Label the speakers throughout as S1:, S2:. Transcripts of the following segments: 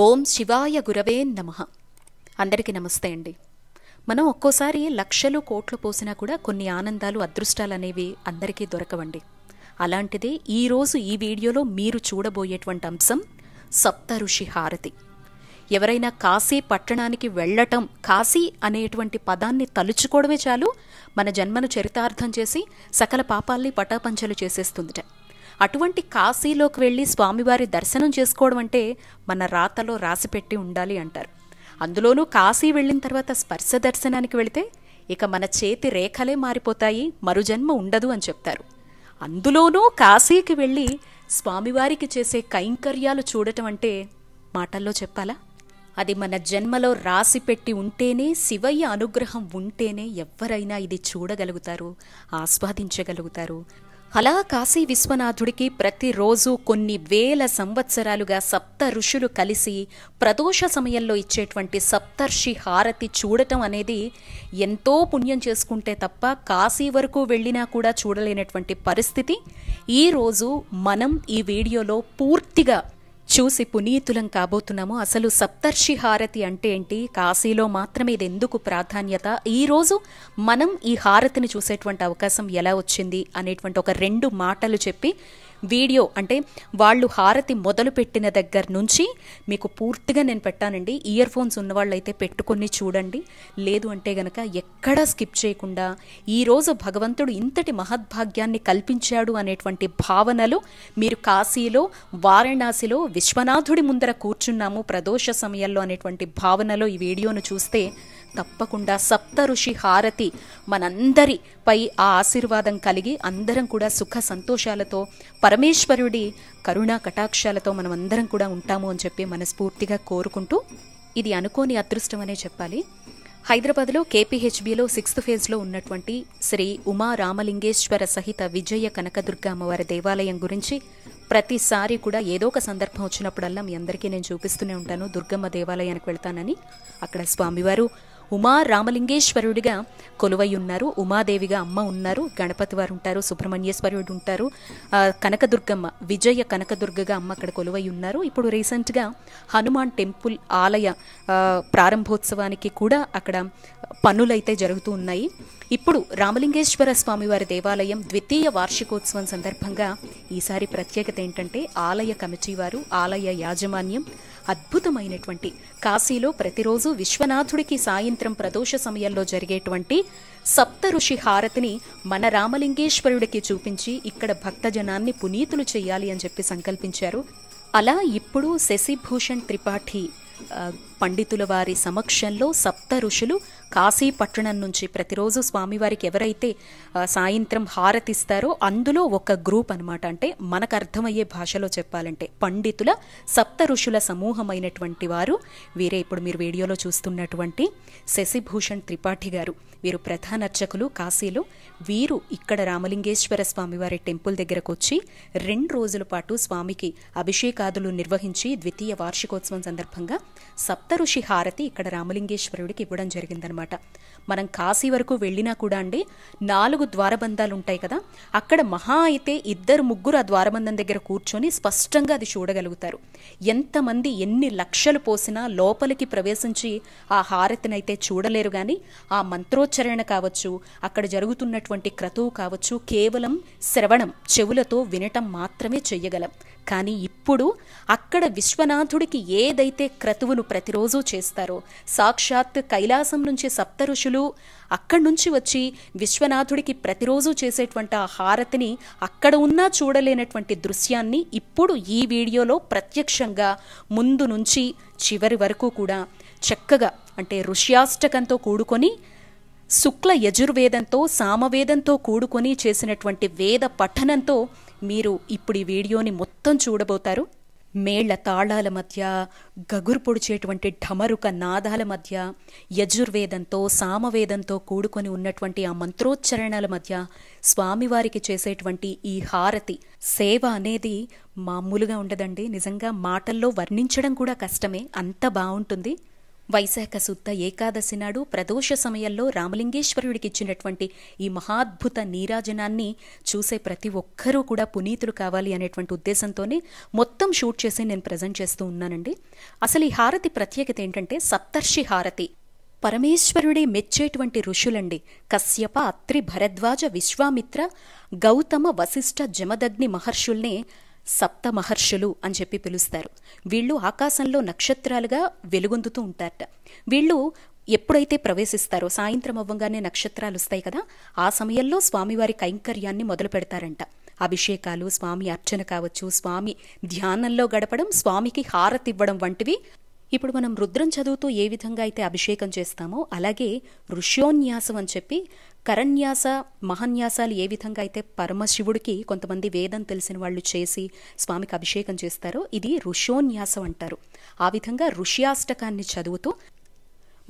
S1: ఓం శివాయ గురవే నమః. అందరికీ నమస్తే అండి. మనం ఒక్కోసారి లక్షలు కోట్లు పోసినా కూడా కొన్ని ఆనందాలు అదృష్టాలు అనేవి అందరికీ దొరకవండి. అలాంటిదే ఈరోజు ఈ వీడియోలో మీరు చూడబోయేటువంటి అంశం సప్త ఋషి హారతి. ఎవరైనా కాశీ పట్టణానికి వెళ్ళటం, కాశీ అనేటువంటి పదాన్ని తలుచుకోవడమే చాలు మన జన్మను చరితార్థం చేసి సకల పాపాల్ని పటాపంచలు చేసేస్తుందిట. అటువంటి కాశీలోకి వెళ్ళి స్వామివారి దర్శనం చేసుకోవడం అంటే మన రాతలో రాసిపెట్టి ఉండాలి అంటారు. అందులోనూ కాశీ వెళ్ళిన తర్వాత స్పర్శ దర్శనానికి వెళితే ఇక మన చేతి రేఖలే మారిపోతాయి, మరుజన్మ ఉండదు అని చెప్తారు. అందులోనూ కాశీకి వెళ్ళి స్వామివారికి చేసే కైంకర్యాలు చూడటం అంటే మాటల్లో చెప్పాలా? అది మన జన్మలో రాసిపెట్టి ఉంటేనే, శివయ్య అనుగ్రహం ఉంటేనే ఎవ్వరైనా ఇది చూడగలుగుతారు, ఆస్వాదించగలుగుతారు. అలా కాశీ విశ్వనాథుడికి ప్రతిరోజు కొన్ని వేల సంవత్సరాలుగా సప్త ఋషులు కలిసి ప్రదోష సమయంలో ఇచ్చేటువంటి సప్తర్షి హారతి చూడటం అనేది ఎంతో పుణ్యం చేసుకుంటే తప్ప కాశీ వరకు వెళ్ళినా కూడా చూడలేనటువంటి పరిస్థితి. ఈరోజు మనం ఈ వీడియోలో పూర్తిగా చూసి పునీతులం కాబోతున్నాము. అసలు సప్తర్షి హారతి అంటే ఏంటి, కాశీలో మాత్రమే ఇది ఎందుకు ప్రాధాన్యత, ఈరోజు మనం ఈ హారతిని చూసేటువంటి అవకాశం ఎలా వచ్చింది అనేటువంటి ఒక 2 మాటలు చెప్పి వీడియో అంటే వాళ్ళు హారతి మొదలు పెట్టిన దగ్గర నుంచి మీకు పూర్తిగా నేను పెట్టానండి. ఇయర్ ఫోన్స్ ఉన్నవాళ్ళైతే పెట్టుకొని చూడండి, లేదు అంటే గనక ఎక్కడా స్కిప్ చేయకుండా ఈరోజు భగవంతుడు ఇంతటి మహద్భాగ్యాన్ని కల్పించాడు అనేటువంటి భావనలు మీరు కాశీలో, వారణాసిలో విశ్వనాథుడి ముందర కూర్చున్నాము ప్రదోష సమయంలో అనేటువంటి భావనలో ఈ వీడియోను చూస్తే తప్పకుండా సప్త ఋషి హారతి మనందరిపై ఆ ఆశీర్వాదం కలిగి అందరం కూడా సుఖ సంతోషాలతో, పరమేశ్వరుడి కరుణా కటాక్షాలతో మనం అందరం కూడా ఉంటాము అని చెప్పి మనస్ఫూర్తిగా కోరుకుంటూ, ఇది అనుకోని అదృష్టం అనే చెప్పాలి. హైదరాబాద్లో కేపీహెచ్బిలో 6th ఫేజ్లో ఉన్నటువంటి శ్రీ ఉమా రామలింగేశ్వర సహిత విజయ కనకదుర్గ అమ్మవారి దేవాలయం గురించి ప్రతిసారి కూడా ఏదో ఒక సందర్భం వచ్చినప్పుడల్లా మీ అందరికీ నేను చూపిస్తూనే ఉంటాను. దుర్గమ్మ దేవాలయానికి వెళ్తానని. అక్కడ స్వామివారు ఉమా రామలింగేశ్వరుడిగా కొలువై ఉన్నారు, ఉమాదేవిగా అమ్మ ఉన్నారు, గణపతి వారు ఉంటారు, సుబ్రహ్మణ్యేశ్వరుడు ఉంటారు, కనకదుర్గమ్మ విజయ కనకదుర్గగా అమ్మ అక్కడ కొలువై ఉన్నారు. ఇప్పుడు రీసెంట్గా హనుమాన్ టెంపుల్ ఆలయ ప్రారంభోత్సవానికి కూడా అక్కడ పనులైతే జరుగుతూ ఉన్నాయి. ఇప్పుడు రామలింగేశ్వర స్వామివారి దేవాలయం 2వ వార్షికోత్సవం సందర్భంగా ఈసారి ప్రత్యేకత ఏంటంటే ఆలయ కమిటీ వారు, ఆలయ యాజమాన్యం అద్భుతమైనటువంటి కాశీలో ప్రతిరోజు విశ్వనాథుడికి సాయంత్రం ప్రదోష సమయంలో జరిగేటువంటి సప్త ఋషి హారతిని మన రామలింగేశ్వరుడికి చూపించి ఇక్కడ భక్తజనాన్ని పునీతులు చేయాలి అని చెప్పి సంకల్పించారు. అలా ఇప్పుడు శశిభూషణ్ త్రిపాఠి పండితుల వారి సమక్షంలో సప్త ఋషులు కాశీ పట్టణం నుంచి ప్రతిరోజు స్వామివారికి ఎవరైతే సాయంత్రం హారతిస్తారో అందులో ఒక గ్రూప్ అనమాట. అంటే మనకు అర్థమయ్యే భాషలో చెప్పాలంటే పండితుల సప్త ఋషుల సమూహమైనటువంటి వారు వీరే ఇప్పుడు మీరు వీడియోలో చూస్తున్నటువంటి శశిభూషణ్ త్రిపాఠి గారు. వీరు ప్రధాన అర్చకులు కాశీలో. వీరు ఇక్కడ రామలింగేశ్వర స్వామివారి టెంపుల్ దగ్గరకు వచ్చి 2 రోజుల పాటు స్వామికి అభిషేకాదులు నిర్వహించి 2వ వార్షికోత్సవం సందర్భంగా సప్త ఋషి హారతి ఇక్కడ రామలింగేశ్వరుడికి ఇవ్వడం జరిగిందనమాట. మనం కాశీ వరకు వెళ్ళినా కూడా అండి 4 ద్వారబంధాలు ఉంటాయి కదా, అక్కడ మహా అయితే 2-3 ఆ ద్వారబంధం దగ్గర కూర్చొని స్పష్టంగా అది చూడగలుగుతారు. ఎంతమంది ఎన్ని లక్షలు పోసినా లోపలికి ప్రవేశించి ఆ హారతినైతే చూడలేరు. కానీ ఆ మంత్రోచ్చరణ కావచ్చు, అక్కడ జరుగుతున్నటువంటి క్రతువు కావచ్చు, కేవలం శ్రవణం చెవులతో వినటం మాత్రమే చెయ్యగలం. కానీ ఇప్పుడు అక్కడ విశ్వనాథుడికి ఏదైతే క్రతువును ప్రతిరోజు చేస్తారో, సాక్షాత్ కైలాసం నుంచి సప్త ఋషులు అక్కడి నుంచి వచ్చి విశ్వనాథుడికి ప్రతిరోజు చేసేటువంటి ఆ హారతిని అక్కడ ఉన్నా చూడలేనటువంటి దృశ్యాన్ని ఇప్పుడు ఈ వీడియోలో ప్రత్యక్షంగా ముందు నుంచి చివరి వరకు కూడా చక్కగా అంటే ఋష్యాష్టకంతో కూడుకొని శుక్ల యజుర్వేదంతో సామవేదంతో కూడుకొని చేసినటువంటి వేద పఠనంతో మీరు ఇప్పుడు ఈ వీడియోని మొత్తం చూడబోతారు. మేళ్ల తాళాల మధ్య, గగురు పొడిచేటువంటి ఢమరుక నాదాల మధ్య, యజుర్వేదంతో సామవేదంతో కూడుకొని ఉన్నటువంటి ఆ మంత్రోచ్చరణల మధ్య స్వామివారికి చేసేటువంటి ఈ హారతి సేవ అనేది మామూలుగా ఉండదండి. నిజంగా మాటల్లో వర్ణించడం కూడా కష్టమే, అంత బాగుంటుంది. వైశాఖ శుద్ధ ఏకాదశి నాడు ప్రదోష సమయంలో రామలింగేశ్వరుడికి ఇచ్చినటువంటి ఈ మహాద్భుత నీరాజనాన్ని చూసే ప్రతి ఒక్కరూ కూడా పునీతులు కావాలి అనేటువంటి ఉద్దేశంతోనే మొత్తం షూట్ చేసి నేను ప్రజెంట్ చేస్తూ ఉన్నానండి. అసలు ఈ హారతి ప్రత్యేకత ఏంటంటే సప్తర్షి హారతి. పరమేశ్వరుడే మెచ్చేటువంటి ఋషులండి. కశ్యప, అత్రి, భరద్వాజ, విశ్వామిత్ర, గౌతమ, వశిష్ఠ, జమదగ్ని మహర్షుల్నే సప్త మహర్షులు అని చెప్పి పిలుస్తారు. వీళ్ళు ఆకాశంలో నక్షత్రాలుగా వెలుగొందుతూ ఉంటారట. వీళ్ళు ఎప్పుడైతే ప్రవేశిస్తారో సాయంత్రం అవ్వగానే నక్షత్రాలు వస్తాయి కదా, ఆ సమయంలో స్వామివారి కైంకర్యాన్ని మొదలు పెడతారంట. అభిషేకాలు, స్వామి అర్చన కావచ్చు, స్వామి ధ్యానంలో గడపడం, స్వామికి హారతి ఇవ్వడం వంటివి. ఇప్పుడు మనం రుద్రం చదువుతూ ఏ విధంగా అయితే అభిషేకం చేస్తామో అలాగే ఋష్యోన్యాసం అని చెప్పి కరన్యాస, మహన్యాసాలు ఏ విధంగా అయితే పరమశివుడికి కొంతమంది వేదం తెలిసిన వాళ్ళు చేసి స్వామికి అభిషేకం చేస్తారో ఇది ఋష్యోన్యాసం అంటారు. ఆ విధంగా ఋష్యాష్టకాన్ని చదువుతూ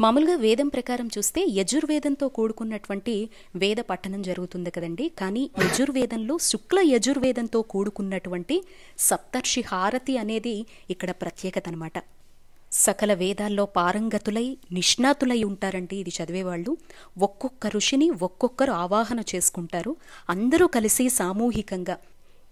S1: మామూలుగా వేదం ప్రకారం చూస్తే యజుర్వేదంతో కూడుకున్నటువంటి వేద పఠనం జరుగుతుంది కదండి. కానీ యజుర్వేదంలో శుక్ల యజుర్వేదంతో కూడుకున్నటువంటి సప్తర్షి హారతి అనేది ఇక్కడ ప్రత్యేకత అనమాట. సకల వేదాల్లో పారంగతులై నిష్ణాతులై ఉంటారండి ఇది చదివేవాళ్ళు. ఒక్కొక్క ఋషిని ఒక్కొక్కరు ఆవాహన చేసుకుంటారు. అందరూ కలిసి సామూహికంగా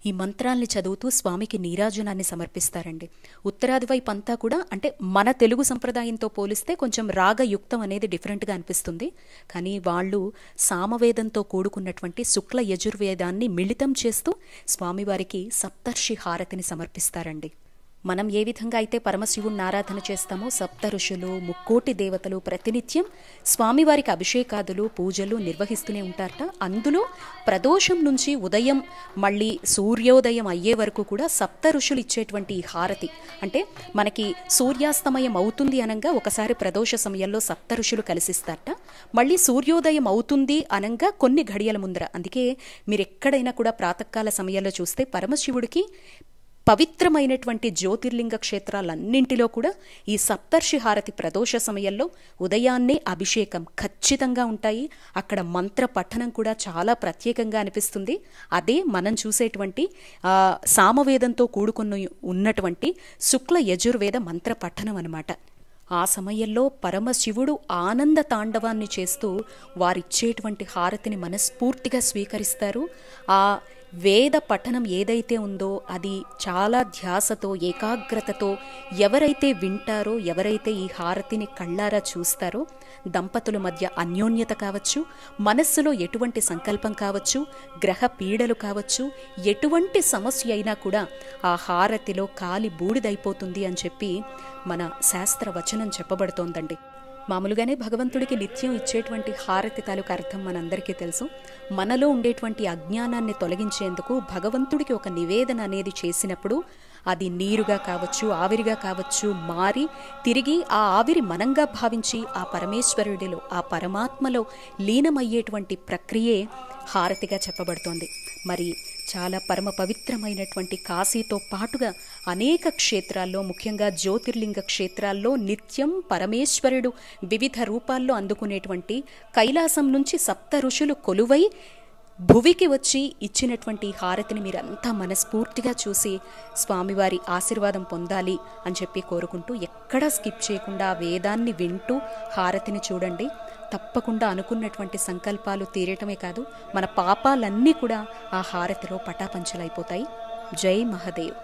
S1: ఈ మంత్రాల్ని చదువుతూ స్వామికి నీరాజనాన్ని సమర్పిస్తారండి. ఉత్తరాది వైపు అంతా కూడా అంటే మన తెలుగు సంప్రదాయంతో పోలిస్తే కొంచెం రాగయుక్తం అనేది డిఫరెంట్గా అనిపిస్తుంది. కానీ వాళ్ళు సామవేదంతో కూడుకున్నటువంటి శుక్ల యజుర్వేదాన్ని మిళితం చేస్తూ స్వామివారికి సప్తర్షి హారతిని సమర్పిస్తారండి. మనం ఏ విధంగా అయితే పరమశివుణ్ణి ఆరాధన చేస్తామో సప్త ఋషులు, ముక్కోటి దేవతలు ప్రతినిత్యం స్వామివారికి అభిషేకాదులు, పూజలు నిర్వహిస్తూనే ఉంటారట. అందులో ప్రదోషం నుంచి ఉదయం మళ్ళీ సూర్యోదయం అయ్యే వరకు కూడా సప్త ఋషులు ఇచ్చేటువంటి ఈ హారతి అంటే మనకి సూర్యాస్తమయం అవుతుంది అనంగా ఒకసారి ప్రదోష సమయంలో సప్త ఋషులు కలిసిస్తారట. మళ్ళీ సూర్యోదయం అవుతుంది అనంగా కొన్ని ఘడియల ముందర. అందుకే మీరు ఎక్కడైనా కూడా ప్రాతకాల సమయంలో చూస్తే పరమశివుడికి పవిత్రమైనటువంటి జ్యోతిర్లింగ క్షేత్రాలన్నింటిలో కూడా ఈ సప్తర్షి హారతి ప్రదోష సమయంలో ఉదయాన్నే అభిషేకం ఖచ్చితంగా ఉంటాయి. అక్కడ మంత్ర పఠనం కూడా చాలా ప్రత్యేకంగా అనిపిస్తుంది. అదే మనం చూసేటువంటి సామవేదంతో కూడుకుని ఉన్నటువంటి శుక్ల యజుర్వేద మంత్ర పఠనం అనమాట. ఆ సమయంలో పరమశివుడు ఆనంద తాండవాన్ని చేస్తూ వారిచ్చేటువంటి హారతిని మనస్ఫూర్తిగా స్వీకరిస్తారు. ఆ వేద పఠనం ఏదైతే ఉందో అది చాలా ధ్యాసతో, ఏకాగ్రతతో ఎవరైతే వింటారో, ఎవరైతే ఈ హారతిని కళ్ళారా చూస్తారో దంపతుల మధ్య అన్యోన్యత కావచ్చు, మనస్సులో ఎటువంటి సంకల్పం కావచ్చు, గ్రహ పీడలు కావచ్చు, ఎటువంటి సమస్య అయినా కూడా ఆ హారతిలో కాలి బూడిదైపోతుంది అని చెప్పి మన శాస్త్ర వచనం చెప్పబడుతోందండి. మామూలుగానే భగవంతుడికి నిత్యం ఇచ్చేటువంటి హారతి తాలూకు అర్థం మనందరికీ తెలుసు. మనలో ఉండేటువంటి అజ్ఞానాన్ని తొలగించేందుకు భగవంతుడికి ఒక నివేదన అనేది చేసినప్పుడు అది నీరుగా కావచ్చు, ఆవిరిగా కావచ్చు మారి తిరిగి ఆ ఆవిరి మనంగా భావించి ఆ పరమేశ్వరుడిలో, ఆ పరమాత్మలో లీనమయ్యేటువంటి ప్రక్రియే హారతిగా చెప్పబడుతోంది. మరి చాలా పరమ పవిత్రమైనటువంటి కాశీతో పాటుగా అనేక క్షేత్రాల్లో, ముఖ్యంగా జ్యోతిర్లింగ క్షేత్రాల్లో నిత్యం పరమేశ్వరుడు వివిధ రూపాల్లో అందుకునేటువంటి కైలాసం నుంచి సప్త ఋషులు కొలువై భువికి వచ్చి ఇచ్చినటువంటి హారతిని మీరంతా మనస్ఫూర్తిగా చూసి స్వామివారి ఆశీర్వాదం పొందాలి అని చెప్పి కోరుకుంటూ ఎక్కడా స్కిప్ చేయకుండా వేదాన్ని వింటూ హారతిని చూడండి. తప్పకుండా అనుకున్నటువంటి సంకల్పాలు తీరటమే కాదు, మన పాపాలన్నీ కూడా ఆ హారతిలో పటాపంచలైపోతాయి. జై మహాదేవ్.